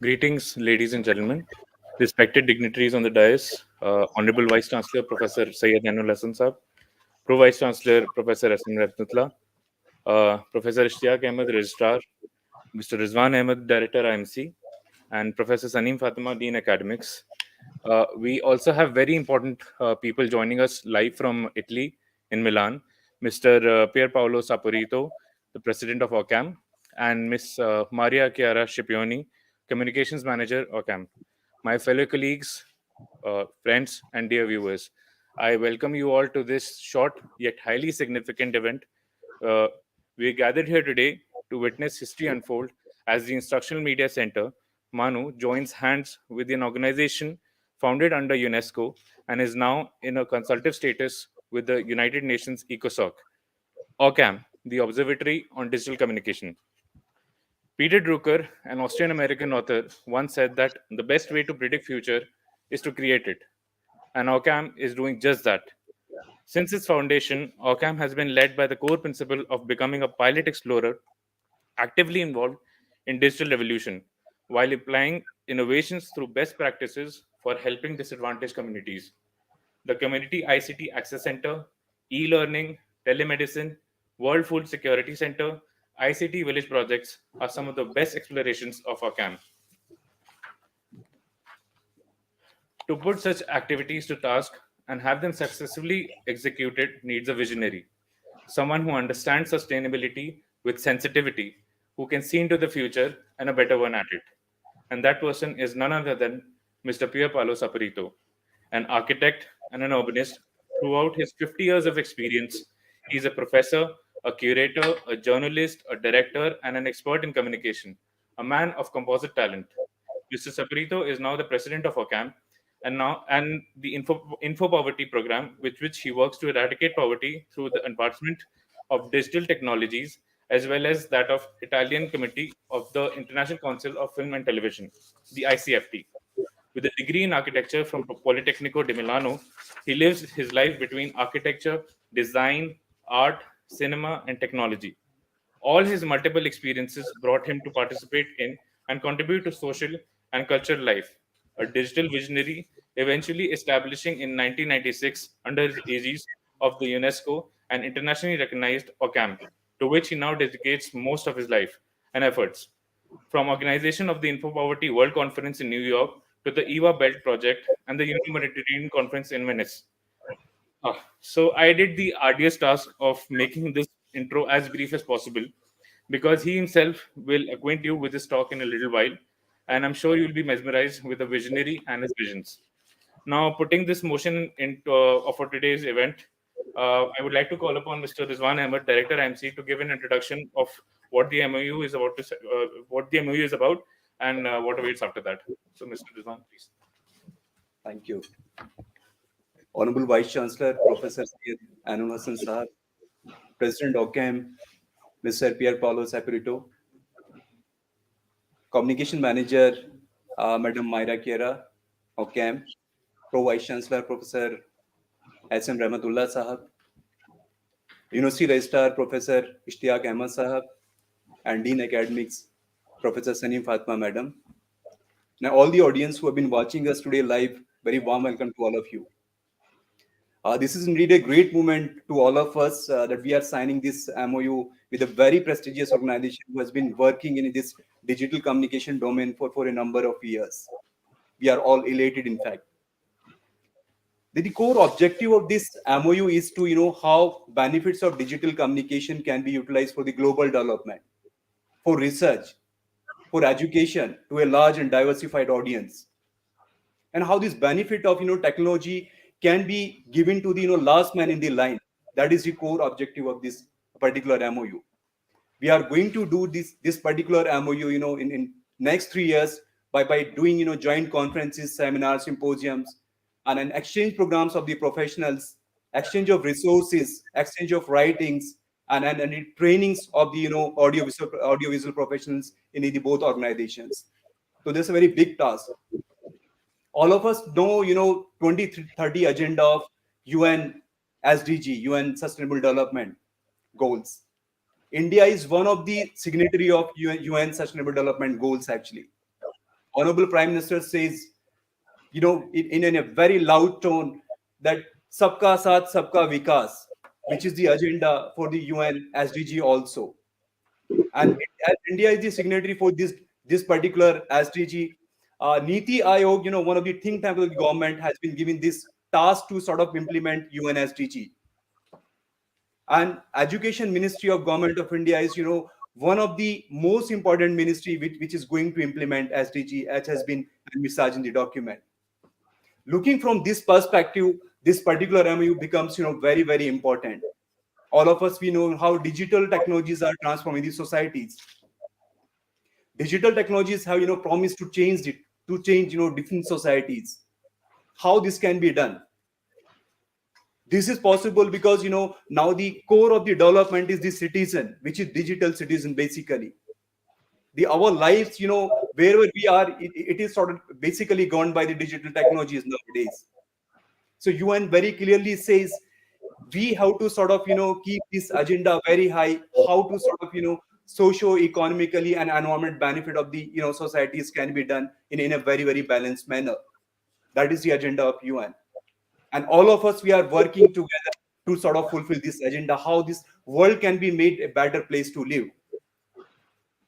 Greetings, ladies and gentlemen, respected dignitaries on the dais, Honorable Vice Chancellor Professor Syed Ainul Hasan Saab, Pro Vice Chancellor Professor Asim Ratnatla, Professor Ishtiaq Ahmed, Registrar, Mr. Rizwan Ahmed, Director IMC, and Professor Saneem Fatima, Dean Academics. We also have very important people joining us live from Italy in Milan, Mr. Pier Paolo Saporito, the President of OCCAM, and Ms. Maria Chiara Scipioni, Communications Manager, OCCAM. My fellow colleagues, friends, and dear viewers, I welcome you all to this short yet highly significant event. Uh, we are gathered here today to witness history unfold as the Instructional Media Centre, MANUU, joins hands with an organization founded under UNESCO and is now in a consultative status with the United Nations ECOSOC, OCCAM, the Observatory on Digital Communication. Peter Drucker, an Austrian-American author, once said that the best way to predict future is to create it, and OCCAM is doing just that. Since its foundation, OCCAM has been led by the core principle of becoming a pilot explorer actively involved in digital revolution while applying innovations through best practices for helping disadvantaged communities. The Community ICT Access Center, e-learning, telemedicine, World Food Security Center, ICT Village projects are some of the best explorations of our camp. To put such activities to task and have them successfully executed needs a visionary, someone who understands sustainability with sensitivity, who can see into the future and a better one at it. And that person is none other than Mr. Pier Paolo Saporito, an architect and an urbanist. Throughout his 50 years of experience, he is a professor, a curator, a journalist, a director, and an expert in communication, a man of composite talent. Mr. Saporito is now the president of OCCAM and the Info Poverty program, with which he works to eradicate poverty through the advancement of digital technologies, as well as that of Italian Committee of the International Council of Film and Television, the ICFT. With a degree in architecture from Politecnico di Milano, he lives his life between architecture, design, art, cinema, and technology. All his multiple experiences brought him to participate in and contribute to social and cultural life. A digital visionary, eventually establishing in 1996 under his aegis of the UNESCO and internationally recognized OCCAM, to which he now dedicates most of his life and efforts. From organization of the Info Poverty World Conference in New York to the EVA Belt Project and the Euro-Mediterranean Conference in Venice. So I did the arduous task of making this intro as brief as possible because he himself will acquaint you with his talk in a little while, and I'm sure you'll be mesmerized with the visionary and his visions. Now, putting this motion into for today's event, I would like to call upon Mr. Rizwan Ahmed, Director IMC, to give an introduction of what the MOU is about what the MOU is about, and what awaits after that. So, Mr. Rizwan, please. Thank you. Honorable Vice Chancellor, Professor Syed Ainul Hasan Saab, President OCCAM, Mr. Pier Paolo Saporito, Communication Manager, Madam Myra Chiara, OCCAM, Pro Vice Chancellor, Professor SM Rahmatullah Sahab, University Registrar, Professor Ishtiaq Ahmed Sahab, and Dean Academics, Professor Saneem Fatima Madam. Now, all the audience who have been watching us today live, very warm welcome to all of you. This is indeed a great moment to all of us that we are signing this MOU with a very prestigious organization who has been working in this digital communication domain for a number of years. We are all elated, in fact. The core objective of this MOU is to, how benefits of digital communication can be utilized for the global development, for research, for education to a large and diversified audience, and how this benefit of, technology can be given to the, last man in the line. That is the core objective of this particular MOU. We are going to do this particular MOU, in next 3 years by doing, joint conferences, seminars, symposiums, and an exchange programs of the professionals, exchange of resources, exchange of writings, and the trainings of the, audiovisual professionals in the both organizations. So this is a very big task. All of us know, 2030 agenda of UN SDG, UN Sustainable Development Goals. India is one of the signatory of UN Sustainable Development Goals, actually. Honorable Prime Minister says, in a very loud tone, that Sabka Saath, Sabka Vikas, which is the agenda for the UN SDG also. And as India is the signatory for this particular SDG, Niti Aayog, one of the think tanks of the government, has been given this task to sort of implement UN SDG. And Education Ministry of Government of India is, one of the most important ministry which is going to implement SDG, as has been envisaged in the document. Looking from this perspective, this particular MOU becomes, very, very important. All of us, we know how digital technologies are transforming these societies. Digital technologies have, promised to change different societies. How this can be done? This is possible because, now the core of the development is the citizen, which is digital citizen, basically. Our lives, wherever we are, it is sort of basically gone by the digital technologies nowadays. So UN very clearly says we have to sort of, keep this agenda very high, how to sort of, socio-economically and environment benefit of the, societies can be done in a very, very balanced manner. That is the agenda of UN. And all of us, we are working together to sort of fulfill this agenda, how this world can be made a better place to live.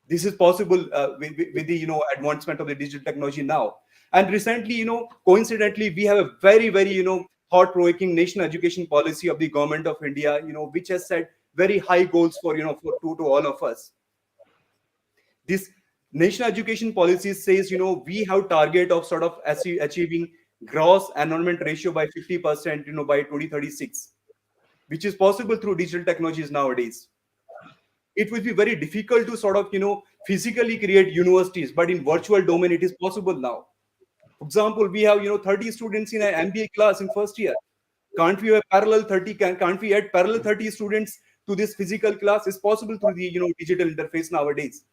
This is possible with the, advancement of the digital technology now. And recently, coincidentally, we have a very, very, thought-provoking national education policy of the government of India, which has set very high goals for, to all of us. This national education policy says, we have target of sort of achieving gross enrollment ratio by 50%, by 2036, which is possible through digital technologies nowadays. It will be very difficult to sort of, physically create universities, but in virtual domain, it is possible now. For example, we have, 30 students in an MBA class in first year. Can't we have parallel 30? Can't we add parallel 30 students to this physical class? It's possible through the, digital interface nowadays.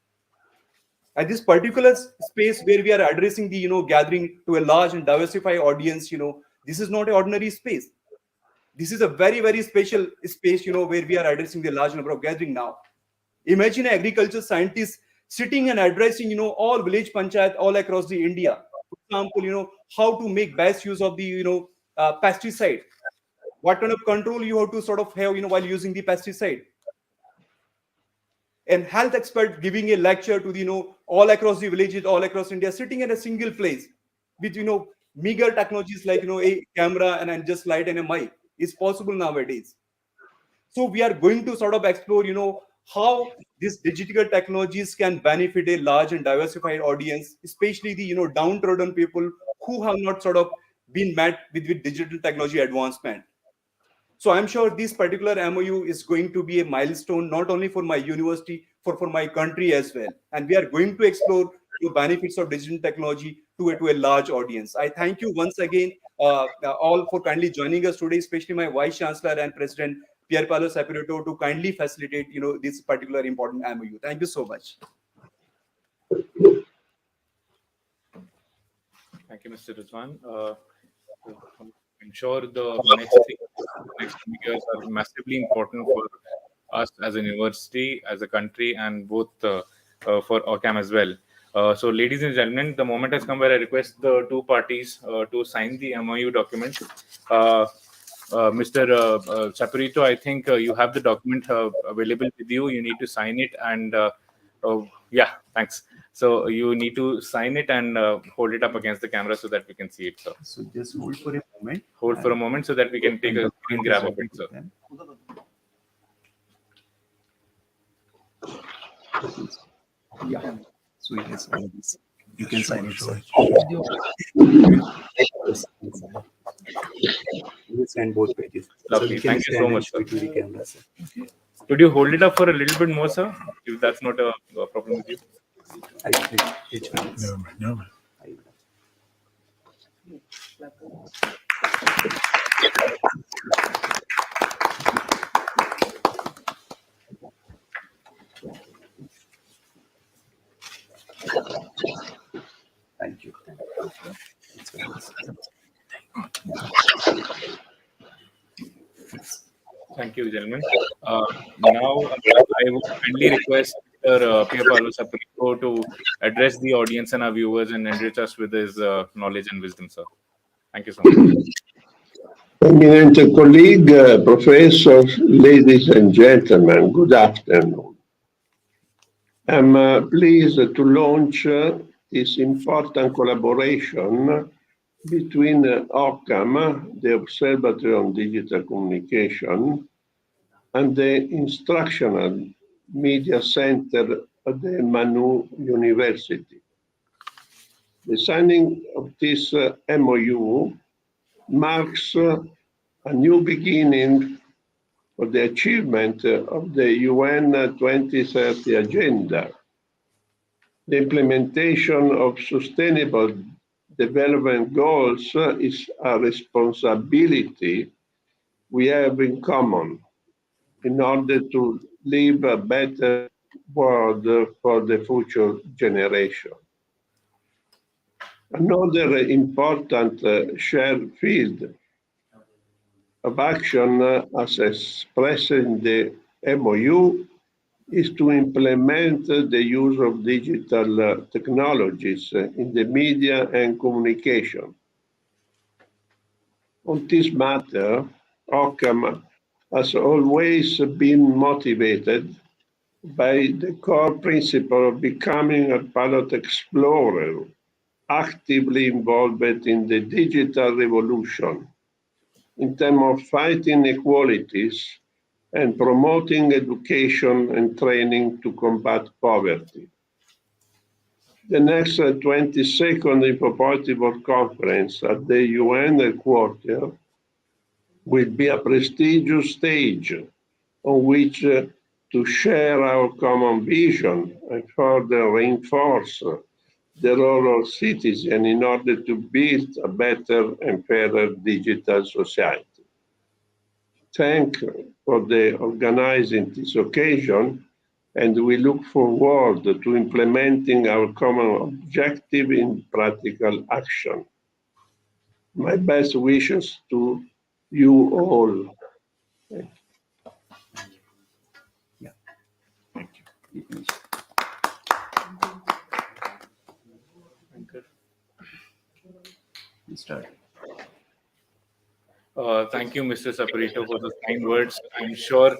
At this particular space where we are addressing the, gathering to a large and diversified audience, this is not an ordinary space. This is a very, very special space, where we are addressing the large number of gathering now. Imagine an agriculture scientist sitting and addressing, all village panchayat all across the India. For example, how to make best use of the, pesticide. What kind of control you have to sort of have, while using the pesticide. And health expert giving a lecture to the, all across the villages, all across India, sitting in a single place with, meager technologies like, a camera and just light and a mic. Is possible nowadays. So we are going to sort of explore, how these digital technologies can benefit a large and diversified audience, especially the, downtrodden people who have not sort of been met with digital technology advancement. So I'm sure this particular MOU is going to be a milestone, not only for my university, for my country as well. And we are going to explore the benefits of digital technology to a large audience. I thank you once again, all for kindly joining us today, especially my Vice Chancellor and President Pier Paolo Saporito, to kindly facilitate, this particular important MOU. Thank you so much. Thank you, Mr. Rizwan. I'm sure the next years are massively important for us as a university, as a country, and both for OCCAM as well. So, ladies and gentlemen, the moment has come where I request the two parties to sign the MOU document. Mr. Saporito, I think you have the document available with you. You need to sign it, and yeah, thanks. So you need to sign it and hold it up against the camera so that we can see it, sir. So just hold for a moment. Hold for a moment so that we can take a screen grab of it, sir. Yeah. So it is all this. You can sign it, sir. You send both pages. Lovely. So thank you so much, sir. To the camera, sir. Could you hold it up for a little bit more, sir? If that's not a problem with you. I will teach you. No. Thank you. Thank you, gentlemen. Now, I would kindly request Mr. Pier Paolo Saporito Aprito to address the audience and our viewers and enrich us with his knowledge and wisdom, sir. Thank you so much. Eminent colleague, professors, ladies and gentlemen, good afternoon. I'm pleased to launch this important collaboration between OCCAM, the Observatory on Digital Communication, and the Instructional Media Centre at the MANUU University. The signing of this MoU marks a new beginning for the achievement of the UN 2030 Agenda. The implementation of sustainable development goals is a responsibility we have in common in order to leave a better world for the future generation. Another important shared field of action, as expressed in the MoU, is to implement the use of digital technologies in the media and communication. On this matter, OCCAM has always been motivated by the core principle of becoming a pilot explorer, actively involved in the digital revolution in terms of fighting inequalities and promoting education and training to combat poverty. The next 22nd Informative World Conference at the UN headquarters will be a prestigious stage on which to share our common vision and further reinforce the role of citizens in order to build a better and fairer digital society. Thank you for the organizing this occasion, and we look forward to implementing our common objective in practical action. My best wishes to you all. Yeah. Thank you. Start. Thank you, Mr. Saparito, for those kind words. I'm sure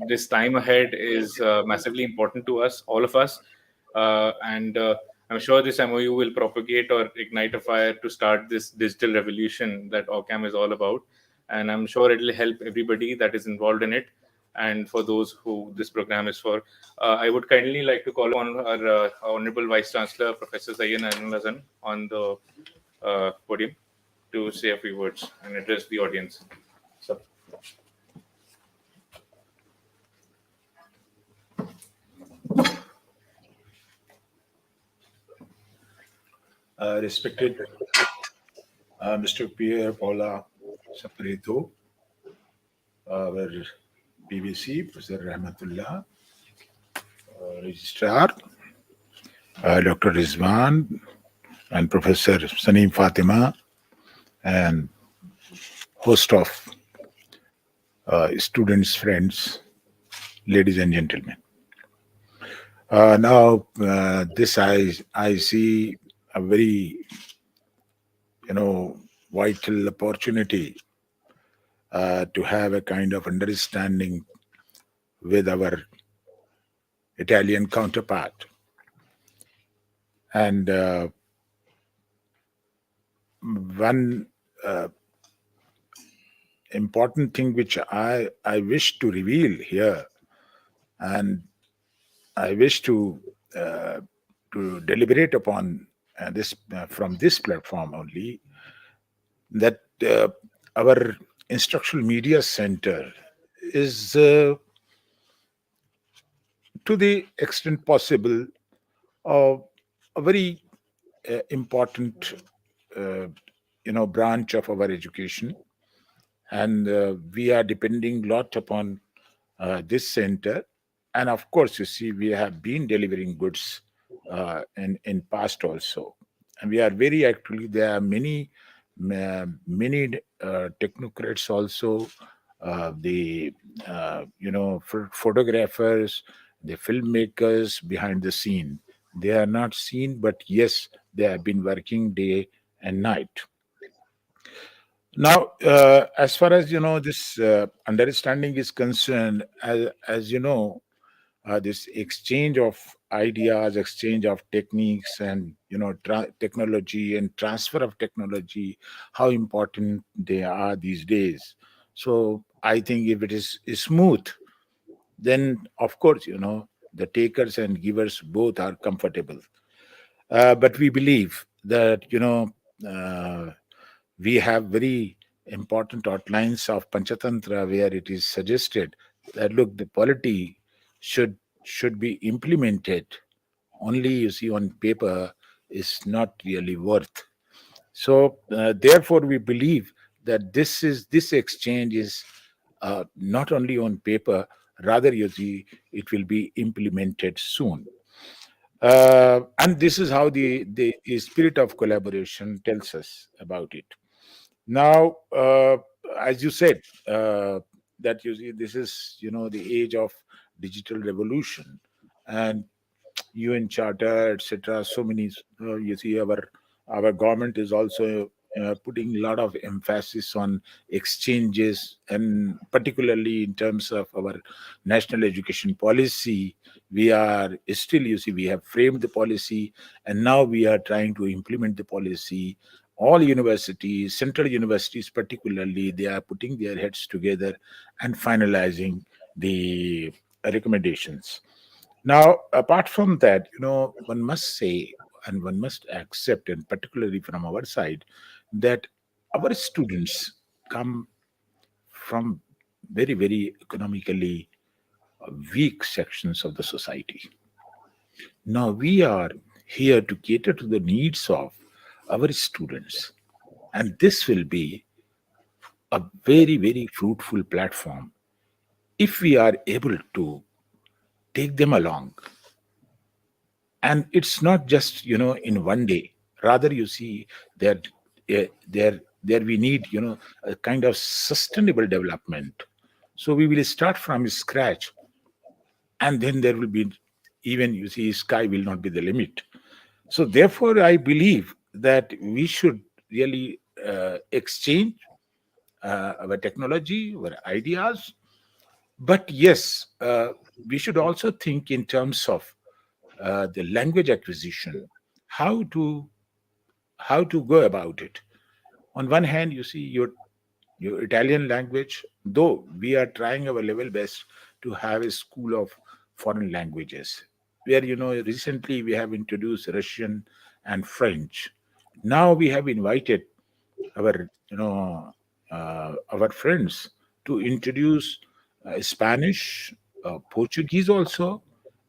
this time ahead is massively important to us, all of us. And I'm sure this MOU will propagate or ignite a fire to start this digital revolution that OCCAM is all about. And I'm sure it will help everybody that is involved in it. And for those who this program is for, I would kindly like to call on our Honorable Vice Chancellor, Professor Sayyid Anil on the podium to say a few words and address the audience. So. Respected Mr. Pierre Paula Saparito, our PVC, Professor Rahmatullah, Registrar, Dr. Rizwan, and Professor Saneem Fatima, and host of students, friends, ladies and gentlemen. Now, this I see a very, vital opportunity to have a kind of understanding with our Italian counterpart. And one important thing which I wish to reveal here, and I wish to deliberate upon this from this platform only, that our Instructional Media Centre is, to the extent possible, a very important, branch of our education, and we are depending a lot upon this center. And of course, you see, we have been delivering goods in past also, and we are very actually. There are many technocrats also, the photographers the filmmakers behind the scene. They are not seen, but yes, they have been working day and night. Now, as far as this understanding is concerned, as you know, this exchange of ideas, exchange of techniques, and technology and transfer of technology, how important they are these days. So I think if it is smooth, then of course the takers and givers both are comfortable. But we believe that uh, we have very important outlines of Panchatantra where it is suggested that look, the polity should be implemented. Only you see on paper is not really worth. So therefore, we believe that this exchange is not only on paper, rather you see it will be implemented soon. And this is how the spirit of collaboration tells us about it. Now, as you said, that you see, this is the age of digital revolution, and UN Charter, etc. So many, you see, our government is also putting a lot of emphasis on exchanges, and particularly in terms of our national education policy. We are still, you see, we have framed the policy, and now we are trying to implement the policy. All universities, central universities particularly, they are putting their heads together and finalizing the recommendations. Now, apart from that, one must say and one must accept, and particularly from our side, that our students come from very, very economically weak sections of the society. Now, we are here to cater to the needs of our students, and this will be a very, very fruitful platform if we are able to take them along. And it's not just in one day, rather you see that there we need a kind of sustainable development. So we will start from scratch, and then there will be, even you see, sky will not be the limit. So therefore I believe that we should really exchange our technology, our ideas. But yes, we should also think in terms of the language acquisition, how to go about it. On one hand, you see your Italian language, though we are trying our level best to have a school of foreign languages, where recently we have introduced Russian and French. Now we have invited our friends to introduce Spanish, Portuguese also,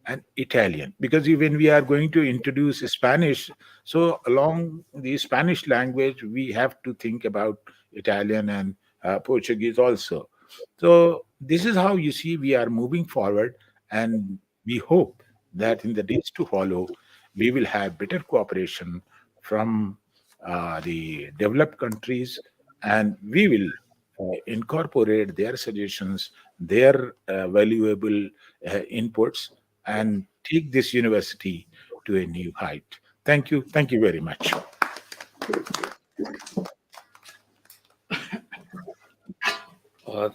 and Italian. Because when we are going to introduce Spanish, so along the Spanish language, we have to think about Italian and Portuguese also. So this is how you see we are moving forward, and we hope that in the days to follow, we will have better cooperation from the developed countries, and we will incorporate their suggestions, their valuable inputs, and take this university to a new height. Thank you. Thank you very much.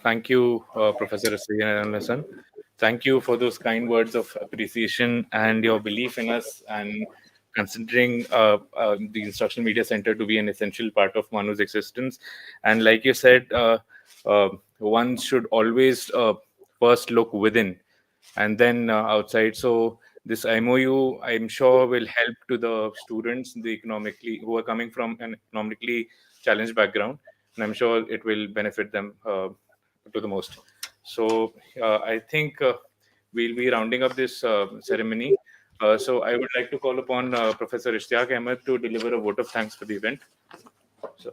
Thank you, Professor Sriyan. Thank you for those kind words of appreciation and your belief in us, and considering the Instructional Media Centre to be an essential part of MANU's existence. And like you said, one should always first look within and then outside. So this MOU, I'm sure, will help to the students, the economically who are coming from an economically challenged background, and I'm sure it will benefit them to the most. So I think we'll be rounding up this ceremony. So I would like to call upon Professor Ishtiaq Ahmed to deliver a vote of thanks for the event. So.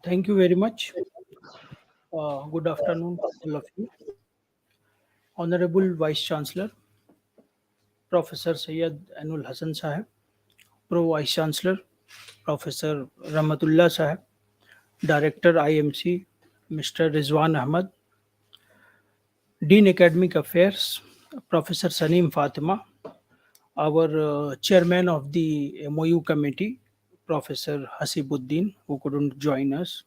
Thank you very much. Good afternoon to all of you. Honorable Vice Chancellor, Professor Syed Ainul Hassan Sahib, Pro Vice Chancellor, Professor Rahmatullah Sahab, Director IMC, Mr. Rizwan Ahmad, Dean Academic Affairs, Professor Saneem Fatima, our Chairman of the MOU Committee, Professor Hasibuddin, who couldn't join us.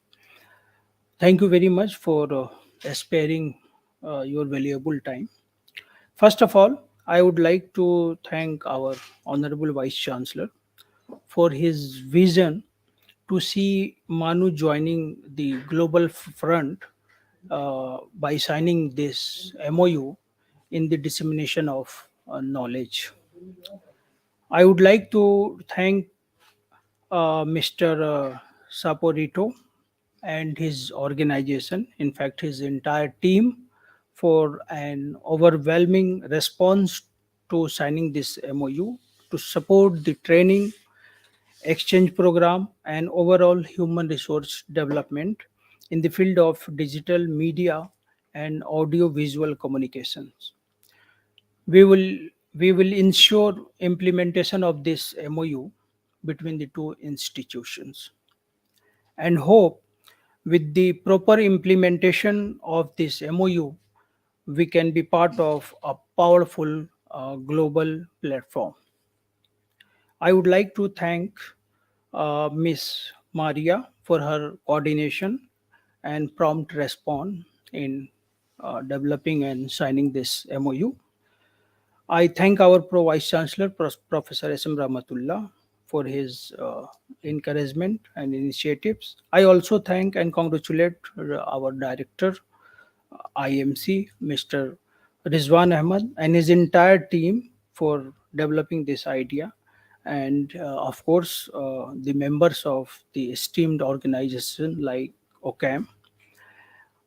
Thank you very much for sparing your valuable time. First of all, I would like to thank our Honorable Vice Chancellor for his vision to see MANU joining the global front by signing this MOU in the dissemination of knowledge. I would like to thank Mr. Saporito and his organization, in fact, his entire team, for an overwhelming response to signing this MOU to support the training, exchange program, and overall human resource development in the field of digital media and audio visual communications. We will we will ensure implementation of this MOU between the two institutions and hope with the proper implementation of this MOU we can be part of a powerful global platform. I would like to thank Miss Maria for her coordination and prompt response in developing and signing this MOU. I thank our Pro Vice Chancellor, Professor S.M. Rahmatullah, for his encouragement and initiatives. I also thank and congratulate our Director, IMC, Mr. Rizwan Ahmad, and his entire team for developing this idea. And of course, the members of the esteemed organization like OCCAM.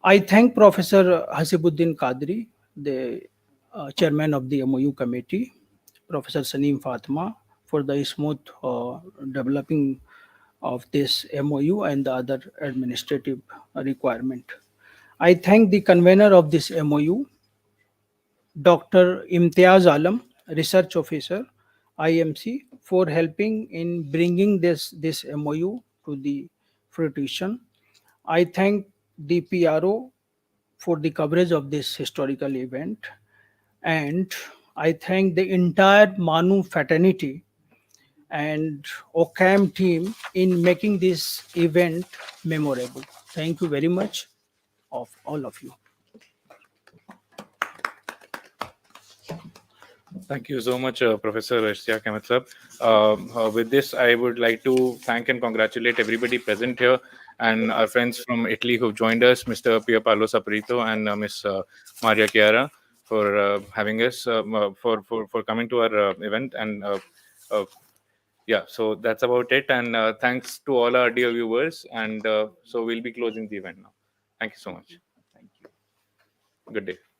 I thank Professor Hasibuddin Qadri, the chairman of the MOU committee, Professor Saneem Fatima, for the smooth developing of this MOU and the other administrative requirement. I thank the convener of this MOU, Dr. Imtiaz Alam, research officer, IMC, for helping in bringing this MOU to the fruition. I thank the PRO for the coverage of this historical event, and I thank the entire MANU fraternity and OCCAM team in making this event memorable. Thank you very much of all of you. Thank you so much, Professor Ishtiaq Ahmed Sab. With this, I would like to thank and congratulate everybody present here and our friends from Italy who joined us, Mr. Pio Paolo Saporito and Ms. Maria Chiara, for having us, for coming to our event. And yeah, so that's about it. And thanks to all our dear viewers. And so we'll be closing the event now. Thank you so much. Thank you. Good day.